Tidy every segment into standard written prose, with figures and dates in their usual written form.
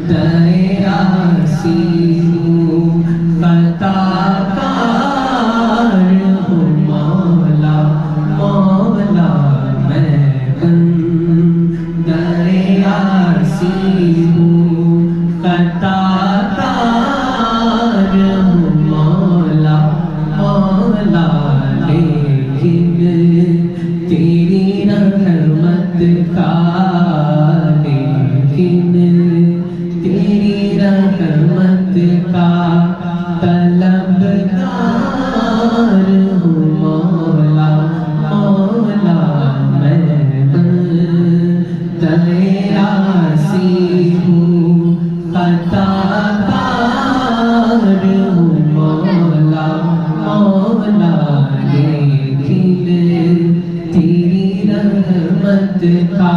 दयासी हूँ खता कार हूँ मौला मौला मैं दयासी हूँ खता कार हूँ मौला मौला लेकिन तेरी रहमत का लेकिन तेरी रहमत का तलबगार हूँ मौला मौला मैं दयासी हूँ खताकार हूँ मौला मौला लेकिन तेरी रहमत का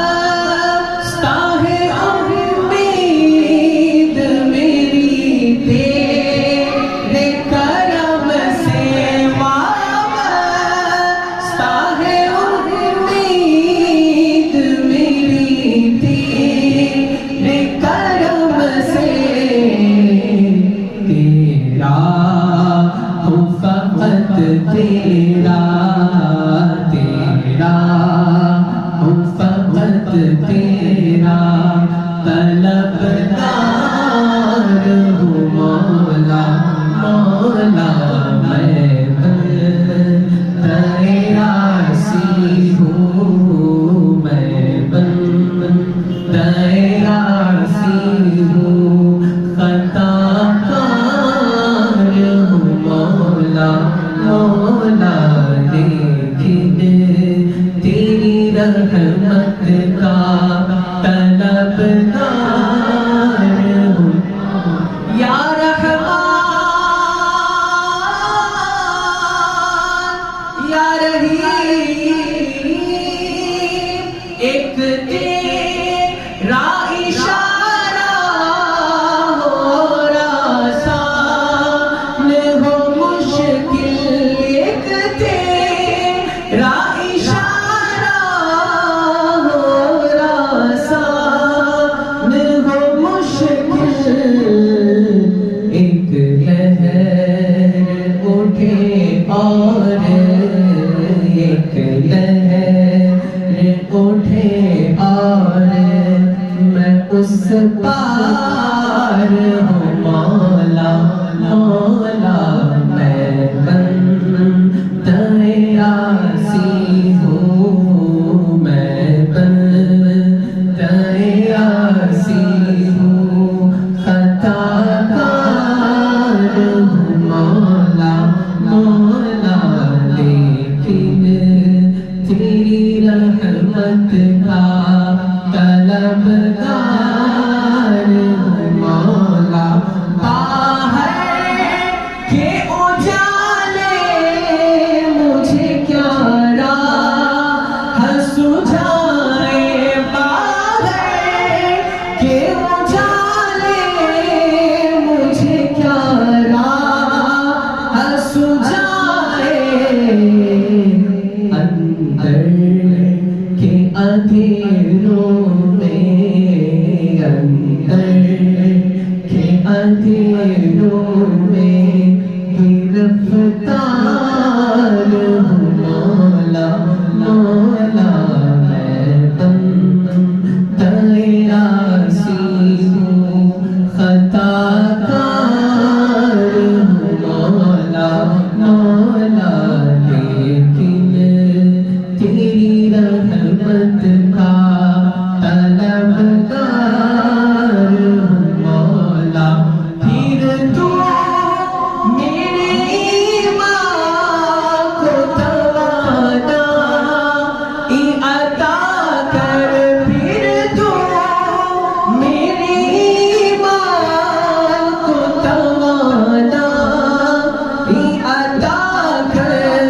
वाबस्ता है उम्मीद मेरी तेरे करम से वाबस्ता है उम्मीद मेरी तेरे करम से तेरा हूँ फकत तेरा तेरा हूँ फकत तेरा तलबगार हूँ मौला मौला मैं दयासी हूँ मैं दयासी हूँ खताकार हूँ मौला मौला लेकिन तेरी रहमत का तलबगार हूँ या रहमान या रहीम एक तेरा इशारा हो आसान हो मुश्किल एक तेरा इशारा हो आसान हो मुश्किल एक लहर उठे और एक लहर उठे और मैं उस पार हूँ मौला मौला मैं दयासी हूँ मैं दयासी हूँ खताकार हूँ मौला मौला लेकिन तेरी रहमत का तलबगार हूँ मौला बाहर के उजाले मुझे क्या राह सुझाए बाहर के उजाले मुझे क्या राह सुझाए अंदर के अंधेरों में अंदर के अंधेरों में गिरफ्तार हूँ मौला मौला मैं दयासी हूँ खताकार हूँ मौला मौला लेकिन तेरी रहमत का तलबगार हूँ मौला फिर तू मेरे ईमान को तवाना अता कर फिर तू मेरे ईमान को तवाना अता कर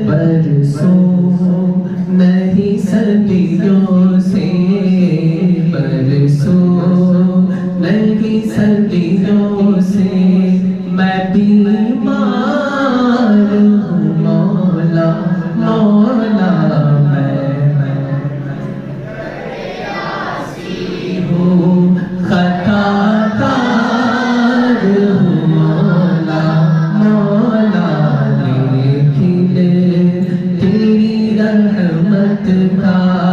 बरसों नहीं सदियों से बरसों नहीं सदियों से मैं बीमार हूँ मौला मौला मैं رحمت کا